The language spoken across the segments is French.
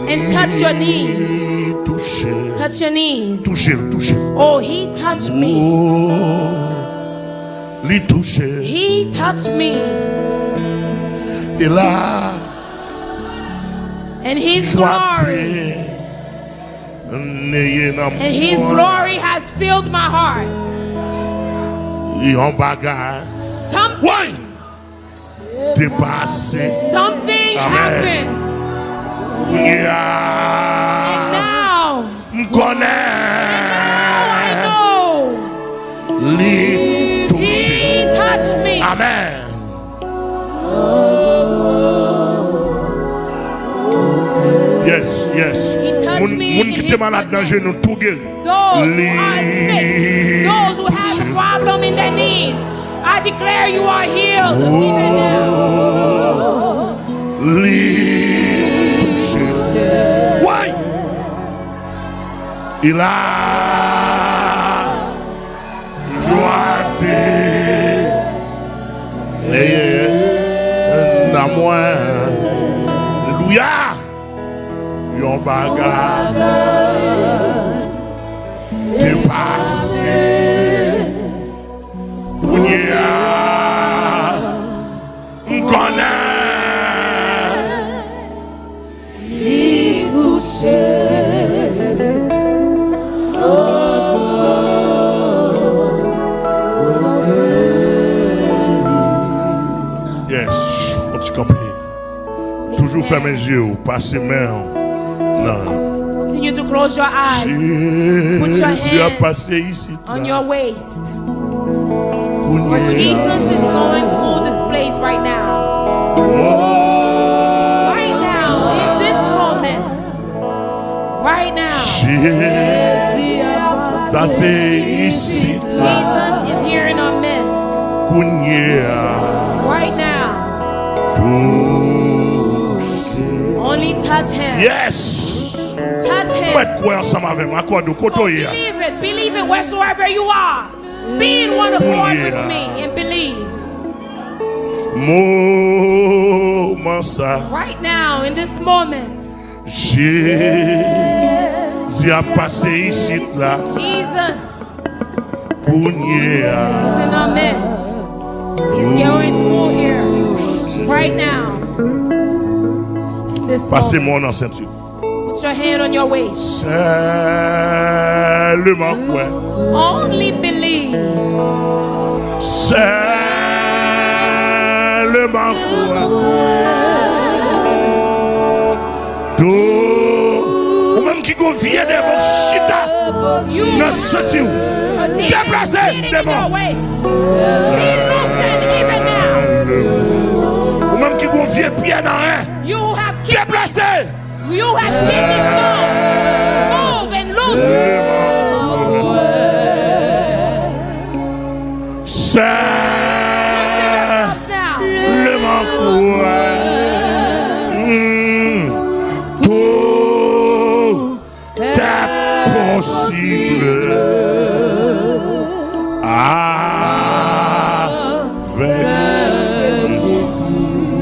and touch your knees. Touch your knees. Oh, he touched me. He touched me. And his glory. And his glory has filled my heart. Something happened. And now I know he touched me. Amen. Yes, yes. He touched me. Those who are sick, those who have a problem in their knees, I declare you are healed even now. Why? Il a joie d'amour. Alléluia. Yon bagage dépassé. Yes, faut tu comprendre. Toujours fermer les yeux, passer main. Continue to close your eyes. Put your hand on your waist. For Jesus is going through this place right now. Right now, in this moment. Right now. Jesus is here in our midst. Right now. Only touch him. Yes. Touch him. Believe it wheresoever you are. Be in one accord with me and believe. Right now, in this moment. Jesus is in our midst. He's going through here. Right now. Passez-moi en ceinture. Put your hand on your waist. Only believe. Seulement tout. Ou même qui go vient de mon chita. Ne ceinture. Déplacez de mon. Ou même qui go vient pied dans un. Déplacez. You have kidney stone. Move and loose. Tout est possible.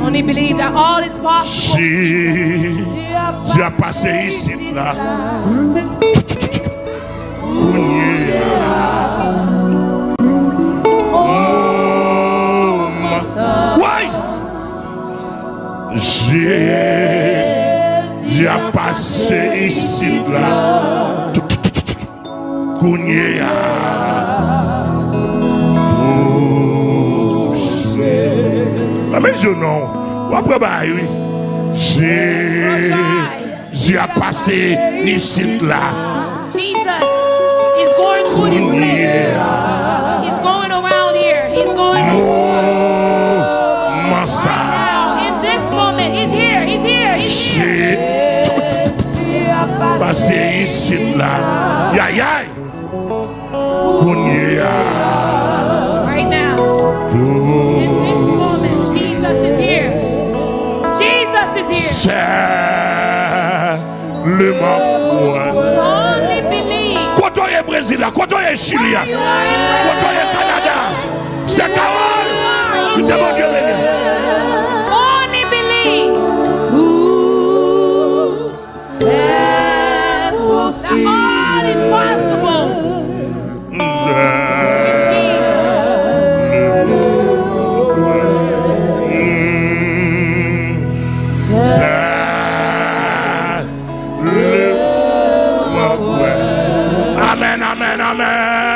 Only believe that all is possible. Tu as passé ici là. J'ai passé ici là. Mais je non. Après bah oui. J'ai passé ici là. Jesus is going through this place. He's going around here. He's going right now. In this moment, he's here. He's here. He's here. Passé ici là. Yay yay. Right now. In this moment, Jesus is here. Jesus is here. Only believe. Quand on est Brésil, quand on est Chili, quand on est Canada, c'est Carole. Only believe. all is possible. Amen, amen, amen.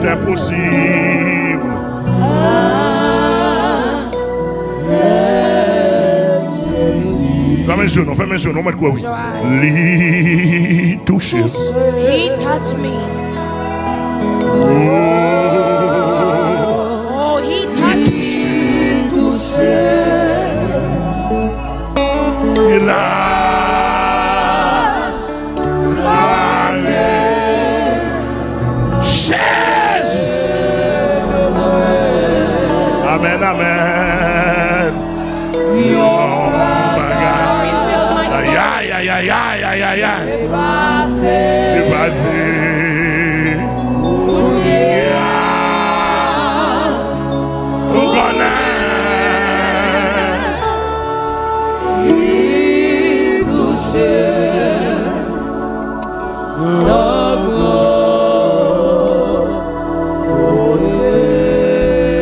Impossible. Fais mes genoux, mettre quoi oui. Li touche. He touched me. Oh, he touched me. Il a Amen, amen. Aïe, aïe, aïe, aïe, aïe, aïe, aïe, aïe.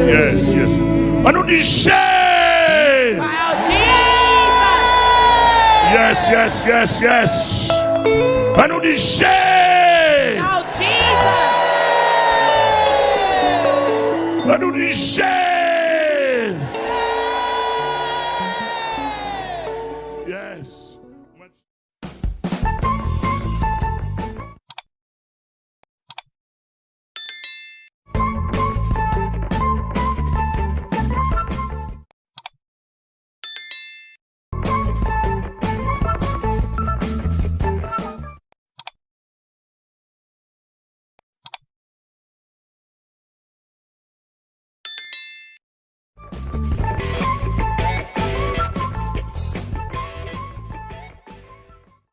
Yes, yes. On nous dit yes, yes, yes, yes. On nous dit Shout Jesus. on nous dit